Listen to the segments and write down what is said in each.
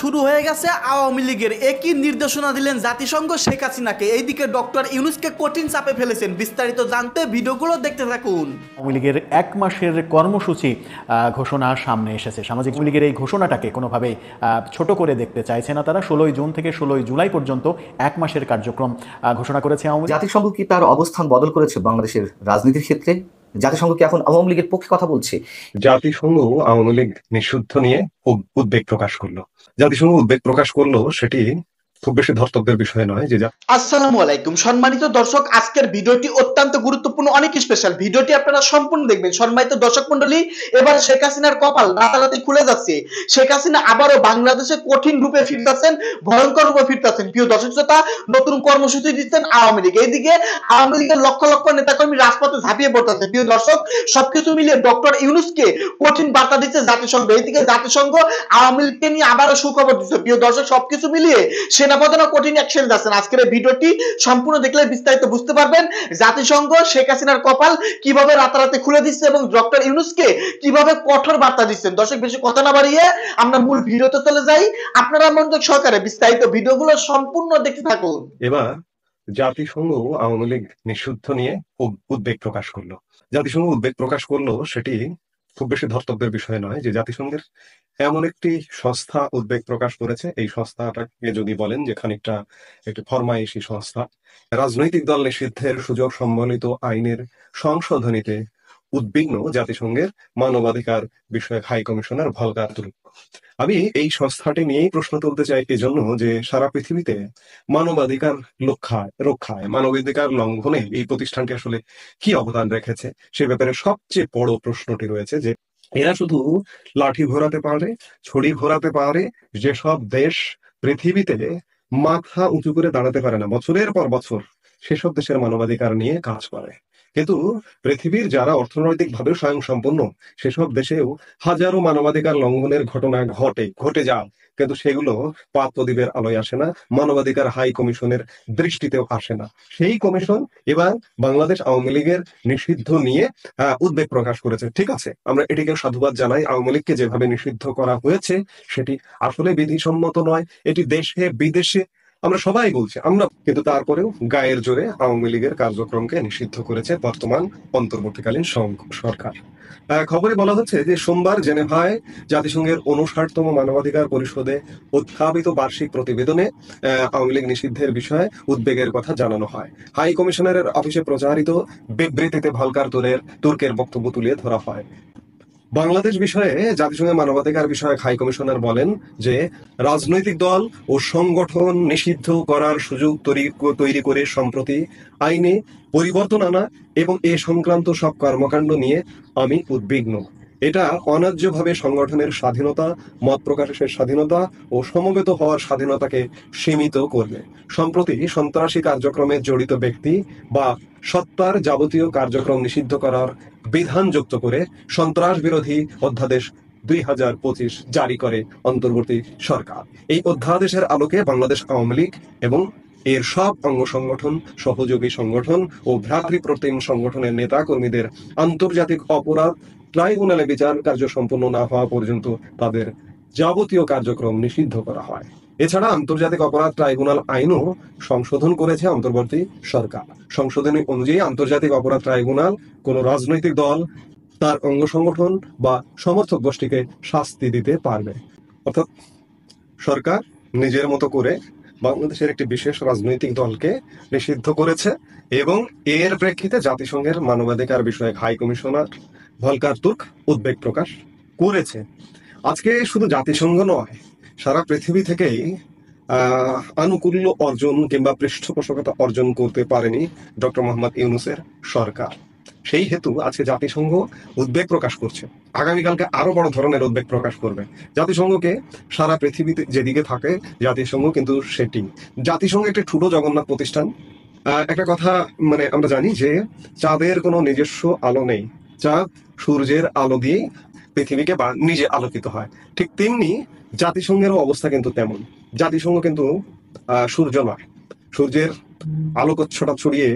শুরু হয়ে গেছে আওয়ামী লীগের। একই নির্দেশনা দিলেন জাতিসংঘ শেখ হাসিনাকে। এইদিকে ডক্টর ইউনূসকে কঠিন চাপে ফেলেছেন। বিস্তারিত জানতে ভিডিওগুলো দেখতে থাকুন। আওয়ামী লীগের 1 মাসের কর্মসূচি ঘোষণা সামনে এসেছে। সামাজিক লীগের এই ঘোষণাটাকে কোনোভাবেই ছোট করে দেখতে চাইছে না তারা। 16 জুন থেকে 16 জুলাই পর্যন্ত 1 মাসের কার্যক্রম ঘোষণা করেছে আওয়ামী লীগ। জাতিসংঘ কি তার অবস্থান বদল করেছে বাংলাদেশের রাজনীতির ক্ষেত্রে? জাতিসংঘ কি এখন আওয়ামী লীগের পক্ষে কথা বলছে? জাতিসংঘ আওয়ামী লীগ নিষিদ্ধ নিয়ে উদ্বেগ প্রকাশ করলো। জাতিসংঘ উদ্বেগ প্রকাশ করলো, সেটি খুব বেশি ধর্তব্যের বিষয় নয়। যে আসসালামু আলাইকুম সম্মানিত দর্শক, আজকের ভিডিওটি অত্যন্ত গুরুত্বপূর্ণ, অনেক স্পেশাল। ভিডিওটি আপনারা সম্পূর্ণ দেখবেন। সম্মানিত দর্শক মণ্ডলী, এবার শেখ হাসিনার কপাল রাতারাতি খুলে যাচ্ছে। শেখ হাসিনা আবারও বাংলাদেশে কঠিন রূপে ফিরতেছেন, ভয়ঙ্কর রূপে ফিরতেছেন। প্রিয় দর্শক শ্রোতা, নতুন কর্মসূচি দিচ্ছেন আওয়ামী লীগ। এইদিকে আওয়ামী লীগের লক্ষ লক্ষ নেতাকর্মী রাজপথে ঝাঁপিয়ে পড়তেছে। প্রিয় দর্শক, সবকিছু মিলিয়ে ডক্টর ইউনূসকে কঠিন বার্তা দিচ্ছে জাতিসংঘ। এইদিকে জাতিসংঘ আওয়ামী লীগকে নিয়ে আবারও সুখবর দিচ্ছে। প্রিয় দর্শক, সবকিছু মিলিয়ে সেনাপ্রধানও কঠিন অ্যাকশন যাচ্ছেন। আজকের এই ভিডিওটি সম্পূর্ণ দেখলে বিস্তারিত বুঝতে পারবেন জাতিসংঘ শেখ হাসিনার কপাল কিভাবে রাতারাতি খুলে দিচ্ছে এবং ডক্টর ইউনূসকে কিভাবে কঠোর বার্তা দিচ্ছেন। দর্শক, বেশি কথা না বাড়িয়ে আমরা মূল ভিডিওতে চলে যাই। আপনারা মনোযোগ সহকারে বিস্তারিত ভিডিওগুলো সম্পূর্ণ দেখতে থাকুন। এবার জাতিসংঘ আওয়ামী লীগ নিষিদ্ধ নিয়ে উদ্বেগ প্রকাশ করলো। জাতিসংঘ উদ্বেগ প্রকাশ করলো, সেটি খুব বেশি ধর্তব্যের বিষয় নয়। যে জাতিসংঘের এমন একটি সংস্থা উদ্বেগ প্রকাশ করেছে, এই সংস্থাটাকে যদি বলেন যে খানিকটা একটি ফরমাইশি সংস্থা, রাজনৈতিক দল নিষিদ্ধের সুযোগ সম্বলিত আইনের সংশোধনীতে উদ্বিগ্ন জাতিসংঘের মানবাধিকার বিষয়ক হাই কমিশনার ভলকার তুর্ক। আমি এই সংস্থাটি নিয়েই প্রশ্ন তুলতে চাই, এজন্য যে সারা পৃথিবীতে মানবাধিকার রক্ষায় মানবাধিকার লঙ্ঘনে এই প্রতিষ্ঠানটি আসলে কি অবদান রেখেছে সে ব্যাপারে সবচেয়ে বড় প্রশ্নটি রয়েছে। যে এরা শুধু লাঠি ঘোরাতে পারে, ছড়ি ঘোরাতে পারে, যেসব দেশ পৃথিবীতে মাথা উঁচু করে দাঁড়াতে পারে না বছরের পর বছর, সেসব দেশের মানবাধিকার নিয়ে কাজ করে। কিন্তু পৃথিবীর যারা অর্থনৈতিকভাবে স্বয়ংসম্পন্ন, সেসব দেশেও হাজারো মানবাধিকার লঙ্ঘনের ঘটনা ঘটে যায়, কিন্তু সেগুলো পাত প্রদীপের আলোয় আসে না, মানবাধিকার হাই কমিশনের দৃষ্টিতেও আসে না। সেই কমিশন এবার বাংলাদেশ আওয়ামী লীগের নিষিদ্ধ নিয়ে উদ্বেগ প্রকাশ করেছে। ঠিক আছে, আমরা এটিকে সাধুবাদ জানাই। আওয়ামী লীগকে যেভাবে নিষিদ্ধ করা হয়েছে সেটি আসলে বিধিসম্মত নয়। এটি দেশে বিদেশে আমরা সবাই বলছি, আমরা কিন্তু তারপরেও গায়ের জোরে আওয়ামী লীগের কার্যক্রমকে নিষিদ্ধ করেছে বর্তমান অন্তর্বর্তীকালীন সরকার। খবরে বলা হচ্ছে যে সোমবার জেনেভায় জাতিসংঘের 59তম মানবাধিকার পরিষদে উত্থাপিত বার্ষিক প্রতিবেদনে আওয়ামী লীগ নিষিদ্ধের বিষয়ে উদ্বেগের কথা জানানো হয়। হাই কমিশনারের অফিসে প্রচারিত বিবৃতিতে ভলকার তুর্কের বক্তব্য তুলে ধরা হয়। বাংলাদেশ বিষয়ে জাতিসংঘের মানবাধিকার বিষয়ক হাই কমিশনার বলেন যে রাজনৈতিক দল ও সংগঠন নিষিদ্ধ করার সুযোগ তৈরি করে সম্প্রতি আইনে পরিবর্তন আনা এবং এ সংক্রান্ত সব কর্মকাণ্ড নিয়ে আমি উদ্বিগ্ন। এটা অন্যায্যভাবে সংগঠনের স্বাধীনতা, মত প্রকাশের স্বাধীনতা ও সমবেত হওয়ার স্বাধীনতাকে সীমিত করবে। সম্প্রতি সন্ত্রাসী কার্যক্রমে জড়িত ব্যক্তি বা সত্তার যাবতীয় কার্যক্রম নিষিদ্ধ করার বিধান যুক্ত করে সন্ত্রাস বিরোধী অধ্যাদেশ 2025 জারি করে অন্তর্বর্তী সরকার। এই অধ্যাদেশের আলোকে বাংলাদেশ আওয়ামী লীগ এবং এর সব অঙ্গ সংগঠন, সহযোগী সংগঠন ও ভ্রাতৃপ্রতিম সংগঠনের নেতা কর্মীদের আন্তর্জাতিক অপরাধ ট্রাইব্যুনালে বিচার কার্য সম্পন্ন না হওয়া পর্যন্ত তাদের যাবতীয় কার্যক্রম নিষিদ্ধ করা হয়। এছাড়া আন্তর্জাতিক অপরাধ ট্রাইব্যুনাল আইনও সংশোধন করেছে অন্তর্বর্তী সরকার। সংশোধনী অনুযায়ী আন্তর্জাতিক অপরাধ ট্রাইব্যুনাল কোন রাজনৈতিক দল, তার অঙ্গ সংগঠন বা সমর্থক গোষ্ঠীকে শাস্তি দিতে পারবে। অর্থাৎ সরকার নিজের মতো করে বাংলাদেশের একটি বিশেষ রাজনৈতিক দলকে নিষিদ্ধ করেছে এবং এর প্রেক্ষিতে জাতিসংঘের মানবাধিকার বিষয়ক হাই কমিশনার ভলকার তুর্ক উদ্বেগ প্রকাশ করেছে। আজকে শুধু জাতিসংঘ নয়, সারা পৃথিবী থেকেই আনুকূল্য অর্জন কিংবা পৃষ্ঠপোষকতা অর্জন করতে পারেনি ডক্টর মোহাম্মদ ইউনূসের সরকার। সেই হেতু আজকে জাতিসংঘ উদ্বেগ প্রকাশ করছে, আগামীকালকে আরো বড় ধরনের উদ্বেগ প্রকাশ করবে। জাতিসংঘকে সারা পৃথিবীতে যেদিকে থাকে জাতিসংঘ কিন্তু সেটি। জাতিসংঘ একটি ছোট জগন্নাথ প্রতিষ্ঠান। একটা কথা আমরা জানি যে চাঁদের কোনো নিজস্ব আলো নেই, চাঁদ সূর্যের আলো দিয়েই পৃথিবীকে বা নিজে আলোকিত হয়। ঠিক তেমনি জাতিসংঘেরও অবস্থা কিন্তু তেমন। জাতিসংঘ কিন্তু সূর্য নয়, সূর্যের আলোকচ্ছটা ছড়িয়ে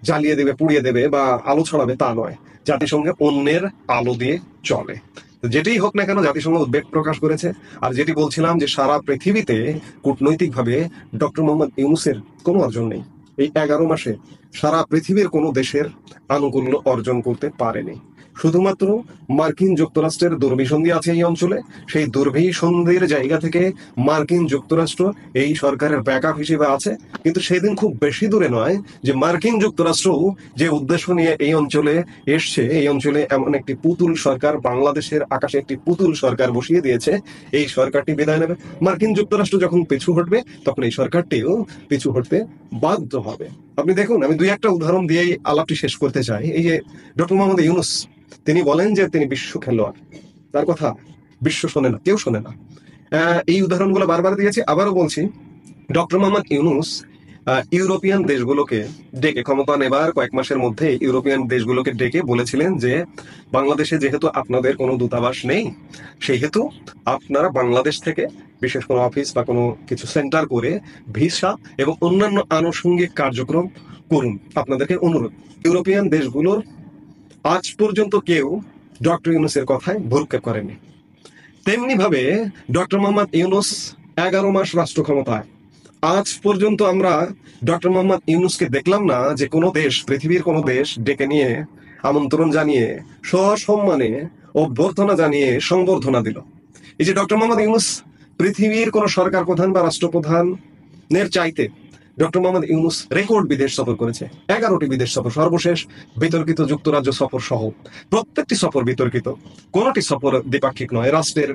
জ্বালিয়ে দেবে, পুড়িয়ে দেবে বা আলো ছড়াবে তা নয়। জাতিসংঘে অন্যের আলো দিয়ে চলে। তো যেটাই হোক না কেন জাতিসংঘ উদ্বেগ প্রকাশ করেছে। আর যেটি বলছিলাম যে সারা পৃথিবীতে কূটনৈতিকভাবে ডক্টর মোহাম্মদ ইউনূসের কোনো অর্জন নেই। এই 11 মাসে সারা পৃথিবীর কোনো দেশের আনুকূল্য অর্জন করতে পারেনি। শুধুমাত্র মার্কিন যুক্তরাষ্ট্রের দুর্বিসন্ধি আছে এই অঞ্চলে। সেই দুর্বিসন্ধির জায়গা থেকে মার্কিন যুক্তরাষ্ট্র এই সরকারের ব্যাকআপ হিসেবে আছে। কিন্তু সেদিন খুব বেশি দূরে নয় যে মার্কিন যুক্তরাষ্ট্র যে উদ্দেশ্য নিয়ে এই অঞ্চলে এসছে, এই অঞ্চলে এমন একটি পুতুল সরকার, বাংলাদেশের আকাশে একটি পুতুল সরকার বসিয়ে দিয়েছে। এই সরকারটি বিদায় নেবে। মার্কিন যুক্তরাষ্ট্র যখন পিছু হটবে তখন এই সরকারটিও পিছু হটতে বাধ্য হবে। আপনি দেখুন, আমি দুই একটা উদাহরণ দিয়েই আলাপটি শেষ করতে চাই। এই যে ডক্টর মোহাম্মদ ইউনূস, তিনি বলেন যে তিনি বিশ্ব খেলোয়াড়, তার কথা বিশ্ব শোনে না, কেউ শোনে না। এই উদাহরণগুলো বারবার দিয়েছি, আবারও বলছি। ডক্টর মোহাম্মদ ইউনূস ইউরোপিয়ান দেশগুলোকে ডেকে, ক্ষমতা নেবার কয়েক মাসের মধ্যে ইউরোপিয়ান দেশগুলোকে ডেকে বলেছিলেন যে বাংলাদেশে যেহেতু আপনাদের কোনো দূতাবাস নেই, সেহেতু আপনারা বাংলাদেশ থেকে বিশেষ কোনো অফিস বা কোনো কিছু সেন্টার করে ভিসা এবং অন্যান্য আনুষঙ্গিক কার্যক্রম করুন, আপনাদেরকে অনুরোধ। ইউরোপিয়ান দেশগুলোর আজ পর্যন্ত কেউ ডক্টর ইউনূসের কথায় ভ্রুক্ষেপ করেনি। তেমনি ভাবে ডক্টর মোহাম্মদ ইউনূস 11 মাস রাষ্ট্র ক্ষমতায়, আজ পর্যন্ত আমরা ডক্টর মোহাম্মদ ইউনূসকে দেখলাম না যে কোনো দেশ, পৃথিবীর কোনো দেশ ডেকে নিয়ে আমন্ত্রণ জানিয়ে সসম্মানে অভ্যর্থনা জানিয়ে সংবর্ধনা দিল। এই যে ডক্টর মোহাম্মদ ইউনূস পৃথিবীর কোন সরকার প্রধান বা রাষ্ট্রপ্রধানের চাইতে ডক্টর মোহাম্মদ ইউনূস রেকর্ড বিদেশ সফর করেছে, 11টি বিদেশ সফর, সর্বশেষ বিতর্কিত যুক্তরাজ্য সফর সহ প্রত্যেকটি সফর বিতর্কিত, কোনটি সফর দ্বিপাক্ষিক নয়,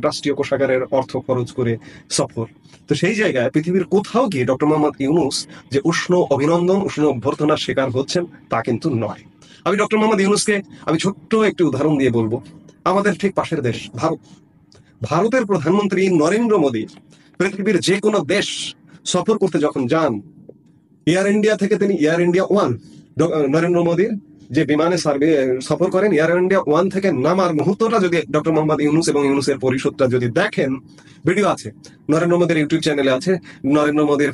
রাষ্ট্রীয় কোষাগারের অর্থ খরচ করে সফর। তো সেই জায়গায় পৃথিবীর কোথাও গিয়ে ডক্টর মোহাম্মদ ইউনূস যে উষ্ণ অভিনন্দন, উষ্ণ অভ্যর্থনার শিকার হচ্ছেন তা কিন্তু নয়। আমি ডক্টর মোহাম্মদ ইউনূসকে আমি ছোট্ট একটি উদাহরণ দিয়ে বলবো। আমাদের ঠিক পাশের দেশ ভারত, ভারতের প্রধানমন্ত্রী নরেন্দ্র মোদী পৃথিবীর যে কোনো দেশ সফর করতে যখন যান, এয়ার ইন্ডিয়া থেকে তিনি এয়ার ইন্ডিয়া ওয়ান, নরেন্দ্র মোদীর যে বিমানে সফর করেন, এয়ার ইন্ডিয়া ওয়ান থেকে নামার মুহূর্তটা যদি ডক্টর মোহাম্মদ ইউনূস এবং ইউনূসের পরিষদটা যদি দেখেন, ভিডিও আছে, নরেন্দ্র মোদীর ইউটিউব চ্যানেলে আছে, নরেন্দ্র মোদীর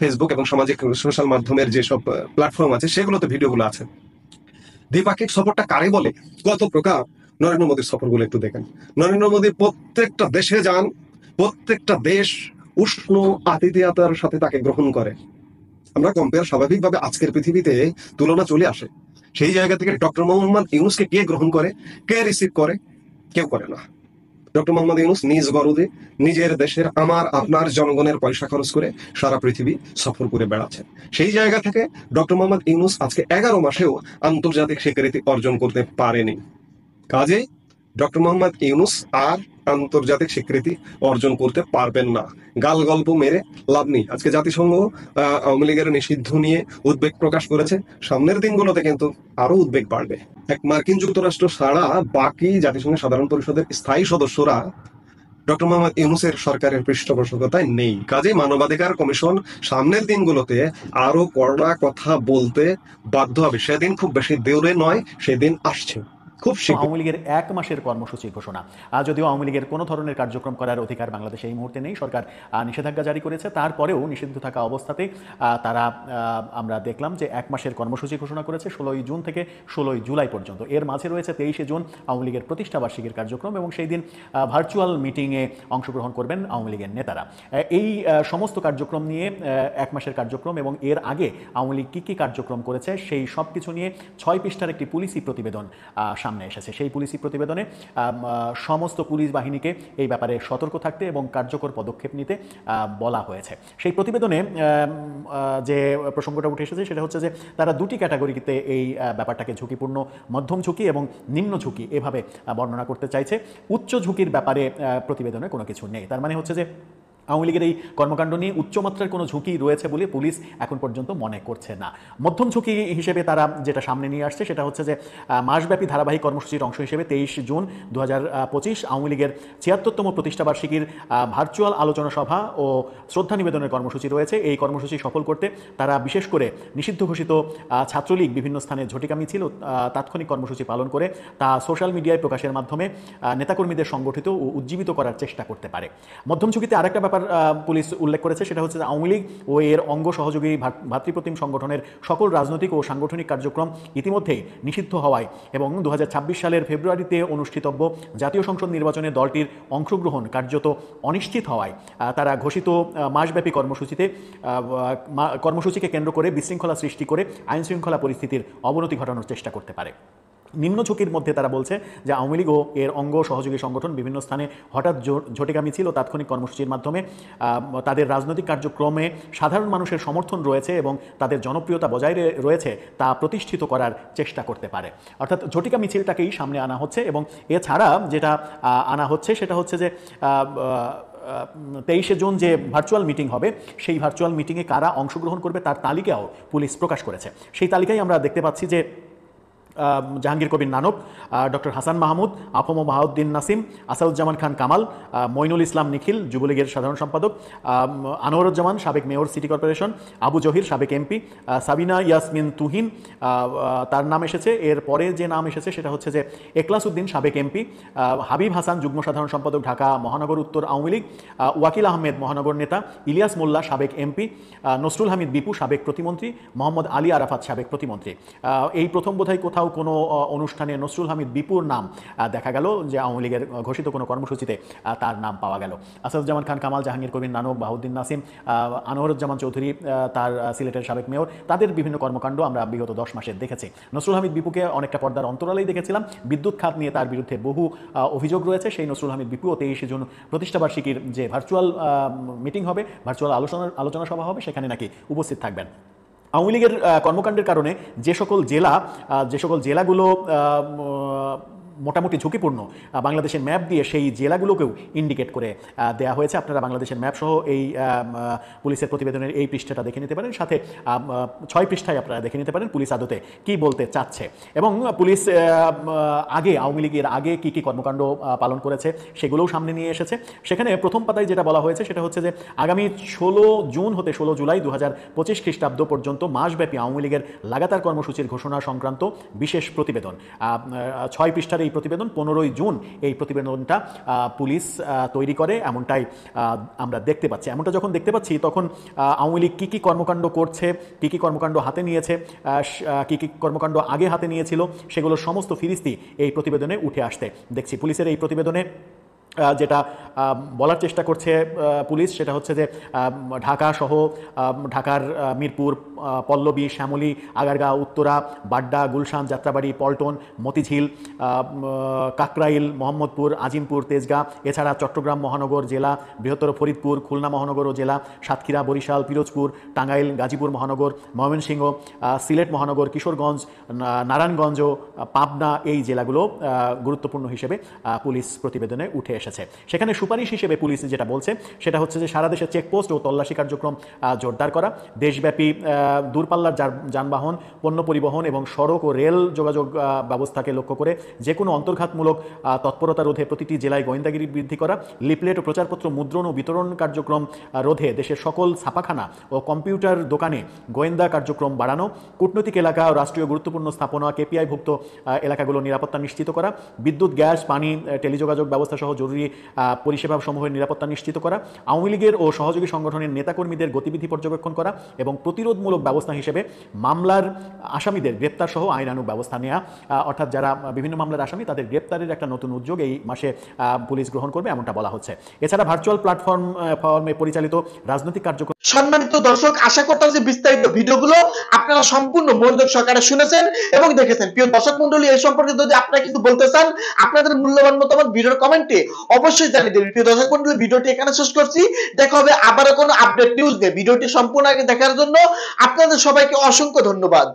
ফেসবুক এবং সামাজিক সোশ্যাল মাধ্যমের যেসব প্ল্যাটফর্ম আছে সেগুলোতে ভিডিওগুলো আছে। দ্বিপাক্ষিক সফরটা কারে বলে, কত প্রকার, নরেন্দ্র মোদীর সফরগুলো একটু দেখেন। নরেন্দ্র মোদী প্রত্যেকটা দেশে যান, প্রত্যেকটা দেশ উষ্ণ আতিথেয়তার সাথে তাকে গ্রহণ করে। আমরা কম্পেয়ার স্বাভাবিকভাবে আজকের পৃথিবীতে তুলনা চলে আসে। সেই জায়গা থেকে ডক্টর মোহাম্মদ ইউনূসকে কে গ্রহণ করে, কে রিসিভ করে? কেউ করে না। ডক্টর মোহাম্মদ ইউনূস নিজ গরদে নিজের দেশের আমার আপনার জনগণের পয়সা খরচ করে সারা পৃথিবী সফর করে বেড়াচ্ছেন। সেই জায়গা থেকে ডক্টর মোহাম্মদ ইউনূস আজকে 11 মাসেও আন্তর্জাতিক স্বীকৃতি অর্জন করতে পারেনি। কাজে ডক্টর মোহাম্মদ ইউনূস আর আন্তর্জাতিক স্বীকৃতি অর্জন করতে পারবেন না। গাল গল্প মেরে লাভ নেই। আজকে জাতিসংঘ আওয়ামী লীগের নিষিদ্ধ নিয়ে উদ্বেগ প্রকাশ করেছে, সামনের দিনগুলোতে কিন্তু আরো উদ্বেগ বাড়বে। এক মার্কিন যুক্তরাষ্ট্র ছাড়া বাকি জাতিসংঘের সাধারণ পরিষদের স্থায়ী সদস্যরা ডক্টর মোহাম্মদ ইউনূসের সরকারের পৃষ্ঠপোষকতায় নেই। কাজে মানবাধিকার কমিশন সামনের দিনগুলোতে আরো কড়া কথা বলতে বাধ্য হবে। সেদিন খুব বেশি দূরে নয়, সেদিন আসছে খুব শীঘ্র। আওয়ামী লীগের 1 মাসের কর্মসূচির ঘোষণা। যদিও আওয়ামী লীগের কোনো ধরনের কার্যক্রম করার অধিকার বাংলাদেশে এই মুহূর্তে নেই, সরকার নিষেধাজ্ঞা জারি করেছে, তারপরেও নিষিদ্ধ থাকা অবস্থাতে তারা আমরা দেখলাম যে 1 মাসের কর্মসূচি ঘোষণা করেছে 16 জুন থেকে 16 জুলাই পর্যন্ত। এর মাঝে রয়েছে 23 জুন আওয়ামী লীগের প্রতিষ্ঠাবার্ষিকীর কার্যক্রম, এবং সেই দিন ভার্চুয়াল মিটিংয়ে অংশগ্রহণ করবেন আওয়ামী লীগের নেতারা। এই সমস্ত কার্যক্রম নিয়ে 1 মাসের কার্যক্রম এবং এর আগে আওয়ামী লীগ কী কী কার্যক্রম করেছে সেই সব কিছু নিয়ে 6 পৃষ্ঠার একটি পুলিশি প্রতিবেদন সামনে এসেছে। সেই পুলিশি প্রতিবেদনে সমস্ত পুলিশ বাহিনীকে এই ব্যাপারে সতর্ক থাকতে এবং কার্যকর পদক্ষেপ নিতে বলা হয়েছে। সেই প্রতিবেদনে যে প্রসঙ্গটা উঠে এসেছে সেটা হচ্ছে যে তারা 2টি ক্যাটাগরিতে এই ব্যাপারটাকে ঝুঁকিপূর্ণ, মধ্যম ঝুঁকি এবং নিম্ন ঝুঁকি এভাবে বর্ণনা করতে চাইছে। উচ্চ ঝুঁকির ব্যাপারে প্রতিবেদনে কোনো কিছু নেই। তার মানে হচ্ছে যে আওয়ামী লীগের এই কর্মকাণ্ড নিয়ে উচ্চমাত্রার কোনো ঝুঁকি রয়েছে বলে পুলিশ এখন পর্যন্ত মনে করছে না। মধ্যম ঝুঁকি হিসেবে তারা যেটা সামনে নিয়ে আসছে সেটা হচ্ছে যে মাসব্যাপী ধারাবাহিক কর্মসূচির অংশ হিসেবে 23 জুন 2025 আওয়ামী লীগের 76তম প্রতিষ্ঠাবার্ষিকীর ভার্চুয়াল আলোচনা সভা ও শ্রদ্ধা নিবেদনের কর্মসূচি রয়েছে। এই কর্মসূচি সফল করতে তারা বিশেষ করে নিষিদ্ধ ঘোষিত ছাত্রলীগ বিভিন্ন স্থানে ঝটিকা মিছিল ও তাৎক্ষণিক কর্মসূচি পালন করে তা সোশ্যাল মিডিয়ায় প্রকাশের মাধ্যমে নেতাকর্মীদের সংগঠিত ও উজ্জীবিত করার চেষ্টা করতে পারে। মধ্যম ঝুঁকিতে আরেকটা ব্যাপার ব্যাপার পুলিশ উল্লেখ করেছে, সেটা হচ্ছে যে আওয়ামী লীগ ও এর অঙ্গ সহযোগী ভাতৃপ্রতিম সংগঠনের সকল রাজনৈতিক ও সাংগঠনিক কার্যক্রম ইতিমধ্যেই নিষিদ্ধ হওয়ায় এবং 2026 সালের ফেব্রুয়ারিতে অনুষ্ঠিতব্য জাতীয় সংসদ নির্বাচনে দলটির অংশগ্রহণ কার্যত অনিশ্চিত হওয়ায় তারা ঘোষিত মাসব্যাপী কর্মসূচিকে কেন্দ্র করে বিশৃঙ্খলা সৃষ্টি করে আইনশৃঙ্খলা পরিস্থিতির অবনতি ঘটানোর চেষ্টা করতে পারে। নিম্ন ঝুঁকির মধ্যে তারা বলছে যে আওয়ামী লীগ ও এর অঙ্গ সহযোগী সংগঠন বিভিন্ন স্থানে হঠাৎ ঝটিকা মিছিল ও তাৎক্ষণিক কর্মসূচির মাধ্যমে তাদের রাজনৈতিক কার্যক্রমে সাধারণ মানুষের সমর্থন রয়েছে এবং তাদের জনপ্রিয়তা বজায় রয়েছে তা প্রতিষ্ঠিত করার চেষ্টা করতে পারে। অর্থাৎ ঝটিকা মিছিলটাকেই সামনে আনা হচ্ছে এবং এছাড়া যেটা আনা হচ্ছে সেটা হচ্ছে যে 23শে জুন যে ভার্চুয়াল মিটিং হবে সেই ভার্চুয়াল মিটিংয়ে কারা অংশগ্রহণ করবে তার তালিকাও পুলিশ প্রকাশ করেছে। সেই তালিকায় আমরা দেখতে পাচ্ছি যে জাহাঙ্গীর কবির নানক, ডক্টর হাসান মাহমুদ, আফম বাহাউদ্দিন নাসিম, আসাদুজ্জামান খান কামাল, মইনুল ইসলাম নিখিল যুবলীগের সাধারণ সম্পাদক, আনোয়ারুজ্জামান সাবেক mayor city corporation, Abu Zahir সাবেক এমপি, সাবিনা ইয়াসমিন তুহিন তার নাম এসেছে। এর পরে যে নাম এসেছে সেটা হচ্ছে যে এখলাস উদ্দিন সাবেক এমপি, হাবিব হাসান যুগ্ম সাধারণ সম্পাদক ঢাকা মহানগর উত্তর আওয়ামী লীগ, ওয়াকিল আহমেদ মহানগর নেতা, ইলিয়াস মোল্লা সাবেক এমপি, নসরুল হামিদ বিপু সাবেক প্রতিমন্ত্রী, মোহাম্মদ আলী আরাফাত সাবেক প্রতিমন্ত্রী। এই প্রথম বোধহয় কোথাও কোনো অনুষ্ঠানে নসরুল হামিদ বিপুর নাম দেখা গেল যে আওয়ামী লীগের ঘোষিত কোনো কর্মসূচিতে তার নাম পাওয়া গেল। আসাদুজ্জামান খান কামাল, জাহাঙ্গীর কবির নানক, বাহাউদ্দিন নাসিম, আনোয়ারুজ্জামান চৌধুরী তার সিলেটের সাবেক মেয়র, তাদের বিভিন্ন কর্মকাণ্ড আমরা বিগত 10 মাসে দেখেছি। নসরুল হামিদ বিপুকে অনেকটা পর্দার অন্তরালেই দেখেছিলাম। বিদ্যুৎ খাত নিয়ে তার বিরুদ্ধে বহু অভিযোগ রয়েছে। সেই নসরুল হামিদ বিপুও 23শে জুন প্রতিষ্ঠাবার্ষিকীর যে ভার্চুয়াল মিটিং হবে, ভার্চুয়াল আলোচনা সভা হবে, সেখানে নাকি উপস্থিত থাকবেন। আওয়ামী লীগের কর্মকাণ্ডের কারণে যে সকল জেলাগুলো মোটামুটি ঝুঁকিপূর্ণ বাংলাদেশের ম্যাপ দিয়ে সেই জেলাগুলোকেও ইন্ডিকেট করে দেওয়া হয়েছে। আপনারা বাংলাদেশের ম্যাপ সহ এই পুলিশের প্রতিবেদনের এই পৃষ্ঠাটা দেখে নিতে পারেন, সাথে 6 পৃষ্ঠায় আপনারা দেখে নিতে পারেন পুলিশ আদতে কি বলতে চাচ্ছে এবং পুলিশ আওয়ামী লীগের আগে কি কি কর্মকাণ্ড পালন করেছে সেগুলোও সামনে নিয়ে এসেছে। সেখানে প্রথম পাতায় যেটা বলা হয়েছে সেটা হচ্ছে যে আগামী 16 জুন হতে 16 জুলাই 2025 খ্রিস্টাব্দ পর্যন্ত মাসব্যাপী আওয়ামী লীগের লাগাতার কর্মসূচির ঘোষণা সংক্রান্ত বিশেষ প্রতিবেদন। 6 পৃষ্ঠার এই প্রতিবেদন 15ই জুন এই প্রতিবেদনটা পুলিশ তৈরি করে, এমনটাই আমরা দেখতে পাচ্ছি। এমনটা যখন দেখতে পাচ্ছি তখন আওয়ামী লীগ কী কী কর্মকাণ্ড করছে, কী কী কর্মকাণ্ড হাতে নিয়েছে, কী কী কর্মকাণ্ড আগে হাতে নিয়েছিল সেগুলোর সমস্ত ফিরিস্তি এই প্রতিবেদনে উঠে আসতে দেখছি। পুলিশের এই প্রতিবেদনে যেটা বলার চেষ্টা করছে পুলিশ সেটা হচ্ছে যে ঢাকা সহ ঢাকার মিরপুর, পল্লবী, শ্যামলী, আগারগাঁও, উত্তরা, বাড্ডা, গুলশান, যাত্রাবাড়ি, পল্টন, মতিঝিল, কাকরাইল, মোহাম্মদপুর, আজিমপুর, তেজগাঁ, এছাড়া চট্টগ্রাম মহানগর জেলা, বৃহত্তর ফরিদপুর, খুলনা মহানগর ও জেলা, সাতক্ষীরা, বরিশাল, পিরোজপুর, টাঙ্গাইল, গাজীপুর মহানগর, ময়মনসিংহ, সিলেট মহানগর, কিশোরগঞ্জ, নারায়ণগঞ্জ, পাবনা এই জেলাগুলো গুরুত্বপূর্ণ হিসেবে পুলিশ প্রতিবেদনে উঠে এসেছে। সেখানে সুপারিশ হিসেবে পুলিশ যেটা বলছে সেটা হচ্ছে যে সারা দেশে চেকপোস্ট ও তল্লাশি কার্যক্রম জোরদার করা, দেশব্যাপী দূরপাল্লার যানবাহন, পণ্য পরিবহন এবং সড়ক ও রেল যোগাযোগ ব্যবস্থাকে লক্ষ্য করে যে কোনো অন্তর্ঘাতমূলক তৎপরতা রোধে প্রতিটি জেলায় গোয়েন্দাগিরি বৃদ্ধি করা, লিফলেট ও প্রচারপত্র মুদ্রণ ও বিতরণ কার্যক্রম রোধে দেশের সকল ছাপাখানা ও কম্পিউটার দোকানে গোয়েন্দা কার্যক্রম বাড়ানো, কূটনৈতিক এলাকা ও রাষ্ট্রীয় গুরুত্বপূর্ণ স্থাপনা কেপিআইভুক্ত এলাকাগুলো নিরাপত্তা নিশ্চিত করা, বিদ্যুৎ, গ্যাস, পানি, টেলিযোগাযোগ ব্যবস্থা সহ জরুরি পরিষেবা সমূহের নিরাপত্তা নিশ্চিত করা, আওয়ামী লীগের ও সহযোগী সংগঠনের নেতাকর্মীদের গতিবিধি পর্যবেক্ষণ করা এবং প্রতিরোধমূলক ব্যবস্থা হিসেবে মামলার আসামিদের গ্রেপ্তার সহ আইনানুগ ব্যবস্থা নেওয়া। অর্থাৎ যারা বিভিন্ন মামলার আসামি তাদের গ্রেপ্তারের একটা নতুন উদ্যোগ এই মাসে পুলিশ গ্রহণ করবে এমনটা বলা হচ্ছে। এছাড়া ভার্চুয়াল প্ল্যাটফর্মে পরিচালিত রাজনৈতিক কার্যক্রম। সম্মানিত দর্শক, আশা করতাম যে বিস্তারিত ভিডিওগুলো আপনারা সম্পূর্ণ মনোযোগ সহকারে শুনেছেন এবং দেখেছেন। প্রিয় দর্শক মন্ডলী, এই সম্পর্কে যদি আপনারা কিছু বলতে চান আপনাদের মূল্যবান মতামত ভিডিওর কমেন্টে অবশ্যই জানিয়ে দেবেন। প্রিয় দর্শক মন্ডলী, ভিডিওটি এখানে শেষ করছি। দেখা হবে আবারও কোনো আপডেট নিউজ নিয়ে। ভিডিওটি সম্পূর্ণ আগে দেখার জন্য আপনাদের সবাইকে অসংখ্য ধন্যবাদ।